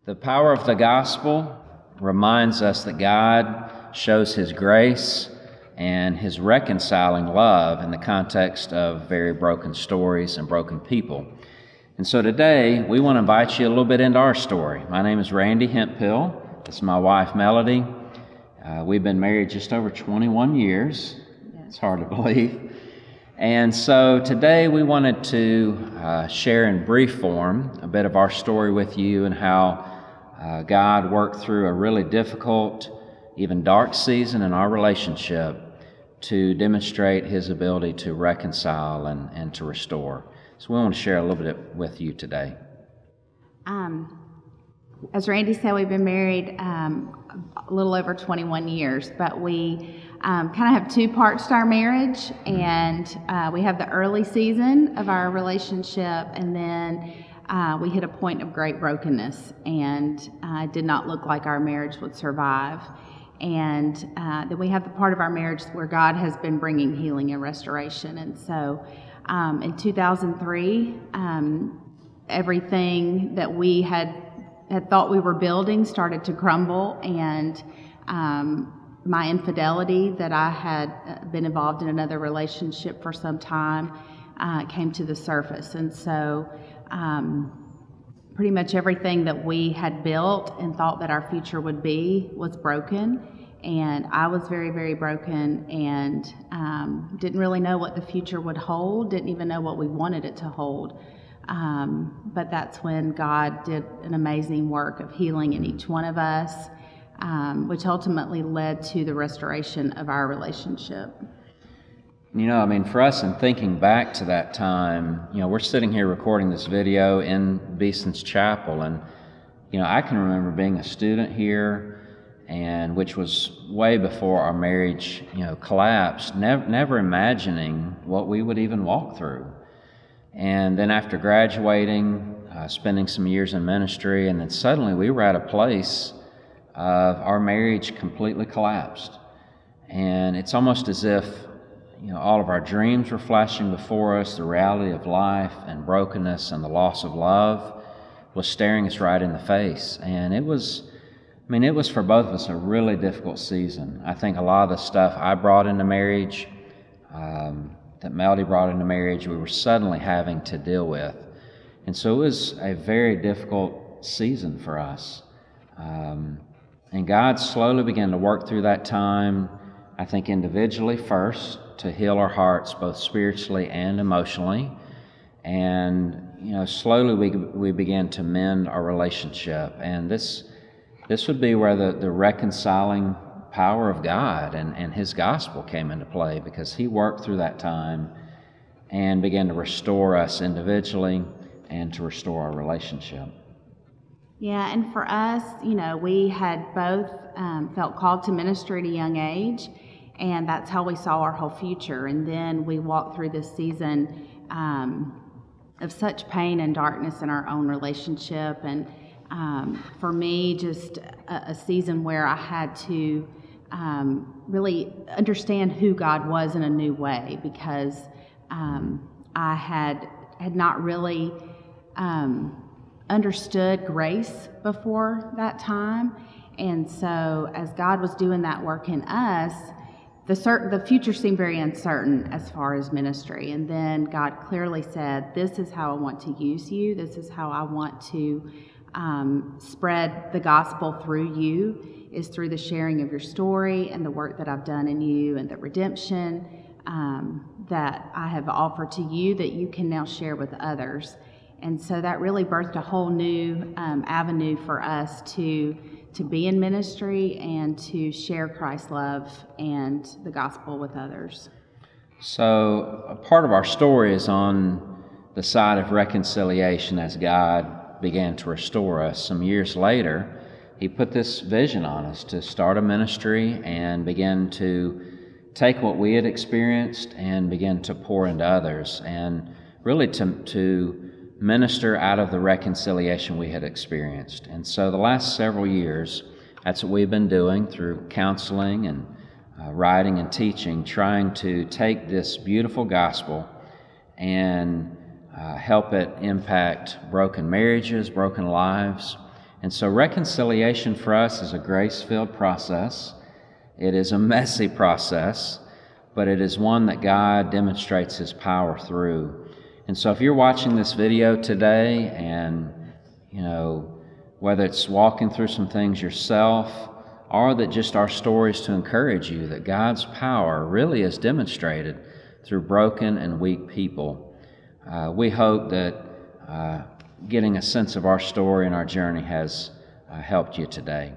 The power of the gospel reminds us that God shows His grace and His reconciling love in the context of very broken stories and broken people. And so today, we want to invite you a little bit into our story. My name is Randy Hemphill. This is my wife, Melody. We've been married just over 21 years. It's hard to believe. And so today we wanted to share in brief form a bit of our story with you and how God worked through a really difficult, even dark season in our relationship to demonstrate His ability to reconcile and to restore. So we want to share a little bit with you today. As Randy said, we've been married a little over 21 years, but we kind of have two parts to our marriage, and we have the early season of our relationship, and then we hit a point of great brokenness, and it did not look like our marriage would survive. And then we have the part of our marriage where God has been bringing healing and restoration. And so in 2003, everything that we had thought we were building started to crumble, and my infidelity, that I had been involved in another relationship for some time, came to the surface. And so pretty much everything that we had built and thought that our future would be was broken, and I was very, very broken, and didn't really know what the future would hold, didn't even know what we wanted it to hold. But that's when God did an amazing work of healing in each one of us, which ultimately led to the restoration of our relationship. For us, in thinking back to that time, we're sitting here recording this video in Beeson's chapel, and, I can remember being a student here, and which was way before our marriage, collapsed, never imagining what we would even walk through. And then after graduating, spending some years in ministry, and then suddenly we were at a place of our marriage completely collapsed. And it's almost as if, all of our dreams were flashing before us, the reality of life and brokenness and the loss of love was staring us right in the face. And it was for both of us a really difficult season. I think a lot of the stuff I brought into marriage, that Melody brought into marriage, we were suddenly having to deal with. And so it was a very difficult season for us. And God slowly began to work through that time, I think individually first, to heal our hearts both spiritually and emotionally. And, slowly we began to mend our relationship. And this would be where the reconciling power of God and His gospel came into play, because He worked through that time and began to restore us individually and to restore our relationship. Yeah, and for us, we had both felt called to ministry at a young age, and that's how we saw our whole future. And then we walked through this season of such pain and darkness in our own relationship, and for me, just a season where I had to really understand who God was in a new way, because I had not really understood grace before that time. And so as God was doing that work in us, the future seemed very uncertain as far as ministry. And then God clearly said, this is how I want to use you. This is how I want to spread the gospel through you, is through the sharing of your story and the work that I've done in you and the redemption that I have offered to you that you can now share with others. And so that really birthed a whole new avenue for us to be in ministry and to share Christ's love and the gospel with others. So a part of our story is on the side of reconciliation as God began to restore us. Some years later, He put this vision on us to start a ministry and begin to take what we had experienced and begin to pour into others, and really to minister out of the reconciliation we had experienced. And so the last several years, that's what we've been doing through counseling and writing and teaching, trying to take this beautiful gospel and help it impact broken marriages, broken lives. And so reconciliation for us is a grace-filled process. It is a messy process, but it is one that God demonstrates His power through. And so if you're watching this video today and, whether it's walking through some things yourself or that just our stories to encourage you that God's power really is demonstrated through broken and weak people, we hope that getting a sense of our story and our journey has helped you today.